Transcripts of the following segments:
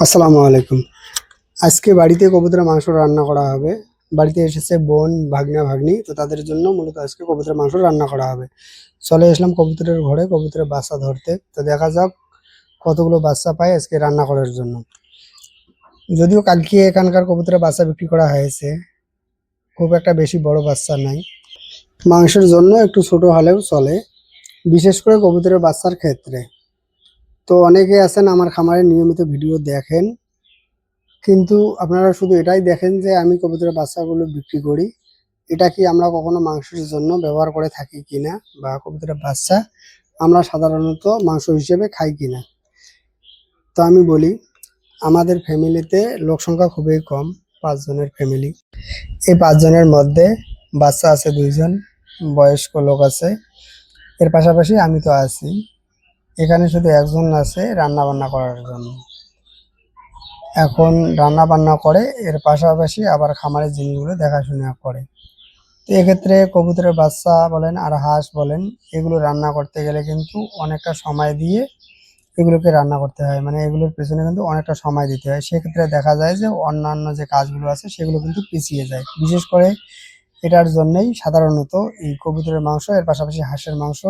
আসসালামু আলাইকুম। আজকে বাড়িতে কবুতরের মাংস রান্না করা হবে। বাড়িতে এসেছে বোন, ভাগ্না, ভাগ্নি। তো তাদের জন্য মূলত আজকে কবুতরের মাংস রান্না করা হবে। চলে আসলাম কবুতরের ঘরে কবুতরের বাচ্চা ধরতে। তো দেখা যাক কতগুলো বাচ্চা পাই আজকে রান্না করার জন্য। যদিও কালকে এখানকার কবুতরের বাচ্চা বিক্রি করা হয়েছে, খুব একটা বেশি বড় বাচ্চা নাই। মাংসের জন্য একটু ছোট হলেও চলে, বিশেষ করে কবুতরের বাচ্চার ক্ষেত্রে। তো অনেকে আছেন আমার খামারে নিয়মিত ভিডিও দেখেন, কিন্তু আপনারা শুধু এটাই দেখেন যে আমি কবুতরের বাচ্চাগুলো বিক্রি করি। এটা কি আমরা কখনো মাংসের জন্য ব্যবহার করে থাকি কিনা, বা কবুতরের বাচ্চা আমরা সাধারণত মাংস হিসেবে খাই কিনা। তো আমি বলি, আমাদের ফ্যামিলিতে লোক সংখ্যা খুবই কম, 5 জনের ফ্যামিলি। এই 5 জনের মধ্যে বাচ্চা আছে 2 জন, বয়স্ক লোক আছে, এর পাশাপাশি আমি তো আছি। এখানে শুধু একজন আছে রান্না বান্না করার জন্য। এখন রান্না বান্না করে, এর পাশাপাশি আবার খামারের জিনিসগুলো দেখাশোনা করে। তো এক্ষেত্রে কবুতরের বাচ্চা বলেন আর হাঁস বলেন, এগুলো রান্না করতে গেলে কিন্তু অনেকটা সময় দিয়ে এগুলোকে রান্না করতে হয়, মানে এগুলোর পেছনে কিন্তু অনেকটা সময় দিতে হয়। সেক্ষেত্রে দেখা যায় যে অন্যান্য যে কাজগুলো আছে সেগুলো কিন্তু পিছিয়ে যায়। বিশেষ করে এটার জন্যই সাধারণত এই কবুতরের মাংস, এর পাশাপাশি হাঁসের মাংস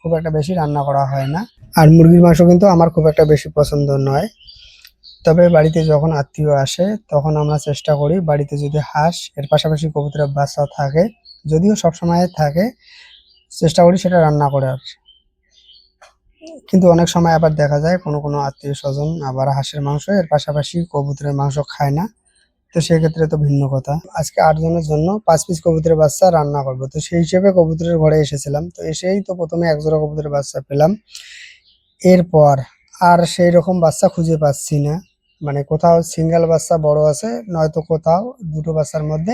খুব একটা বেশি রান্না করা হয় না। আর মুরগির মাংস কিন্তু আমার খুব একটা বেশি পছন্দ নয়। তবে বাড়িতে যখন আত্মীয় আসে তখন আমরা চেষ্টা করি, বাড়িতে যদি হাঁস এর পাশাপাশি কবুতরের বাচ্চা থাকে, যদিও সবসময় থাকে, চেষ্টা করি সেটা রান্না করার। কিন্তু অনেক সময় আবার দেখা যায় কোনো কোনো আত্মীয় স্বজন আবার হাঁসের মাংস এর পাশাপাশি কবুতরের মাংস খায় না। তো সেক্ষেত্রে তো ভিন্ন কথা। আজকে 8 জনের জন্য 5 পিস কবুতরের বাচ্চা রান্না করব। তো সেই হিসেবে কবুতরের ঘরে এসেছিলাম। তো এসেই তো প্রথমে এক জোড়া কবুতরের বাচ্চা পেলাম। এরপর আর সেই রকম বাচ্চা খুঁজে পাচ্ছি না। মানে কোথাও সিঙ্গেল বাচ্চা বড় আছে, নয়তো কোথাও দুটো বাচ্চার মধ্যে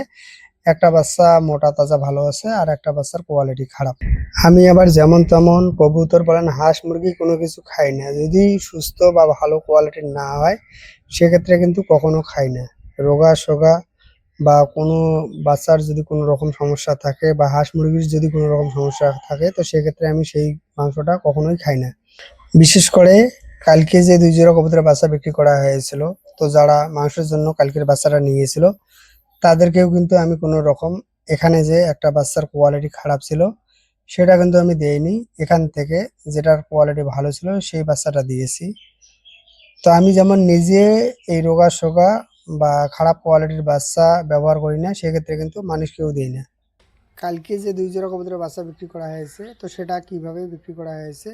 একটা বাচ্চা মোটা তাজা ভালো আছে আর একটা বাচ্চার কোয়ালিটি খারাপ। আমি আবার যেমন তেমন কবুতর বলেন হাঁস মুরগি কোনো কিছু খাই না, যদি সুস্থ বা ভালো কোয়ালিটির না হয় সেক্ষেত্রে কিন্তু কখনো খাই না। রোগা সোগা বা কোনো বাচ্চার যদি কোনো রকম সমস্যা থাকে বা হাঁস মুরগির যদি কোনো রকম সমস্যা থাকে, তো সেক্ষেত্রে আমি সেই মাংসটা কখনোই খাই না। বিশেষ করে কালকে যে 2 জোড়া কবুতরের বাচ্চা বিক্রি করা হয়েছিল, তো যারা মাংসের জন্য কালকের বাচ্চাটা নিয়েছিল তাদেরকেও কিন্তু আমি কোনো রকম, এখানে যে একটা বাচ্চার কোয়ালিটি খারাপ ছিল সেটা কিন্তু আমি দেইনি। এখান থেকে যেটার কোয়ালিটি ভালো ছিল সেই বাচ্চাটা দিয়েছি। তো আমি যেমন নিজে এই রোগা সোগা বা খারাপ কোয়ালিটির বাচ্চা ব্যবহার করি না, সেক্ষেত্রে কিন্তু মানুষকেও দিই না। কালকে যে 2 জোড়া কবুতরের বাচ্চা বিক্রি করা হয়েছে, তো সেটা কিভাবে বিক্রি করা হয়েছে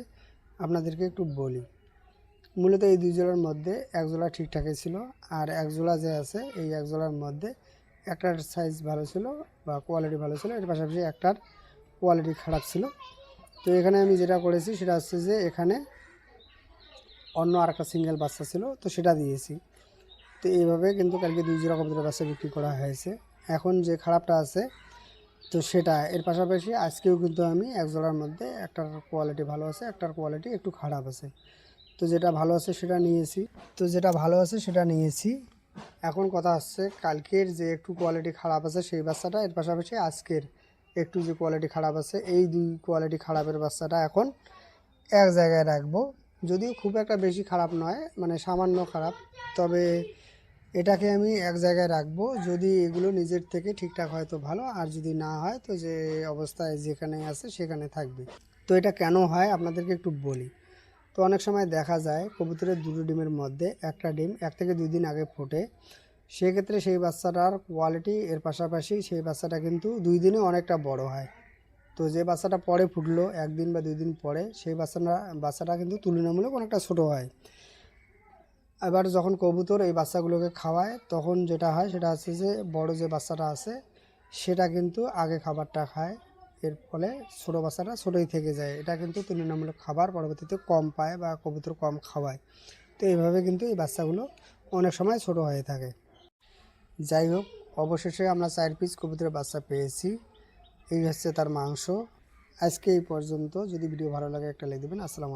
আপনাদেরকে একটু বলি। মূলত এই 2 জোড়ার মধ্যে এক জোড়া ঠিকঠাকই ছিল, আর এক জোড়া যে আছে এই এক জোড়ার মধ্যে একটার সাইজ ভালো ছিল বা কোয়ালিটি ভালো ছিল, এর পাশাপাশি একটার কোয়ালিটি খারাপ ছিল। তো এখানে আমি যেটা করেছি সেটা হচ্ছে যে এখানে অন্য আরেকটা সিঙ্গেল বাচ্চা ছিল, তো সেটা দিয়েছি। তো এইভাবে কিন্তু কালকে 2 জোড়া কবুতরের বাচ্চা বিক্রি করা হয়েছে। এখন যে খারাপটা আছে তো সেটা, এর পাশাপাশি আজকেও কিন্তু আমি এক জোড়ার মধ্যে একটার কোয়ালিটি ভালো আছে, একটার কোয়ালিটি একটু খারাপ আছে। তো যেটা ভালো আছে সেটা নিয়েছি। এখন কথা হচ্ছে কালকের যে একটু কোয়ালিটি খারাপ আছে সেই বাচ্চাটা, এর পাশাপাশি আজকের একটু যে কোয়ালিটি খারাপ আছে, এই 2 কোয়ালিটি খারাপের বাচ্চাটা এখন এক জায়গায় রাখবো। যদিও খুব একটা বেশি খারাপ নয়, মানে সামান্য খারাপ, তবে এটাকে আমি এক জায়গায় রাখবো। যদি এগুলো নিজের থেকে ঠিকঠাক হয় তো ভালো, আর যদি না হয় তো যে অবস্থায় যেখানে আছে সেখানে থাকবে। তো এটা কেন হয় আপনাদেরকে একটু বলি। তো অনেক সময় দেখা যায় কবুতরের 2টো ডিমের মধ্যে একটা ডিম 1 থেকে 2 দিন আগে ফোটে, সেক্ষেত্রে সেই বাচ্চাটার কোয়ালিটি, এর পাশাপাশি সেই বাচ্চাটা কিন্তু 2 দিনে অনেকটা বড় হয়। তো যে বাচ্চাটা পরে ফুটলো 1 দিন বা 2 দিন পরে, সেই বাচ্চাটা কিন্তু তুলনামূলক অনেকটা ছোট হয়। এবার যখন কবুতর এই বাচ্চাগুলোকে খাওয়ায় তখন যেটা হয় সেটা হচ্ছে যে বড় যে বাচ্চাটা আছে সেটা কিন্তু আগে খাবারটা খায়, এর ফলে ছোটো বাচ্চাটা ছোটোই থেকে যায়। এটা কিন্তু তুলনামূলক খাবার পরবর্তীতে কম পায় বা কবুতর কম খাওয়ায়। তো এইভাবে কিন্তু এই বাচ্চাগুলো অনেক সময় ছোট হয়ে থাকে। যাই হোক, অবশেষে আমরা 4 পিস কবুতরের বাচ্চা পেয়েছি। এই হচ্ছে তার মাংস। আজকে এই পর্যন্ত। যদি ভিডিও ভালো লাগে একটা লাইক দেবেন। আসসালামু আলাইকুম।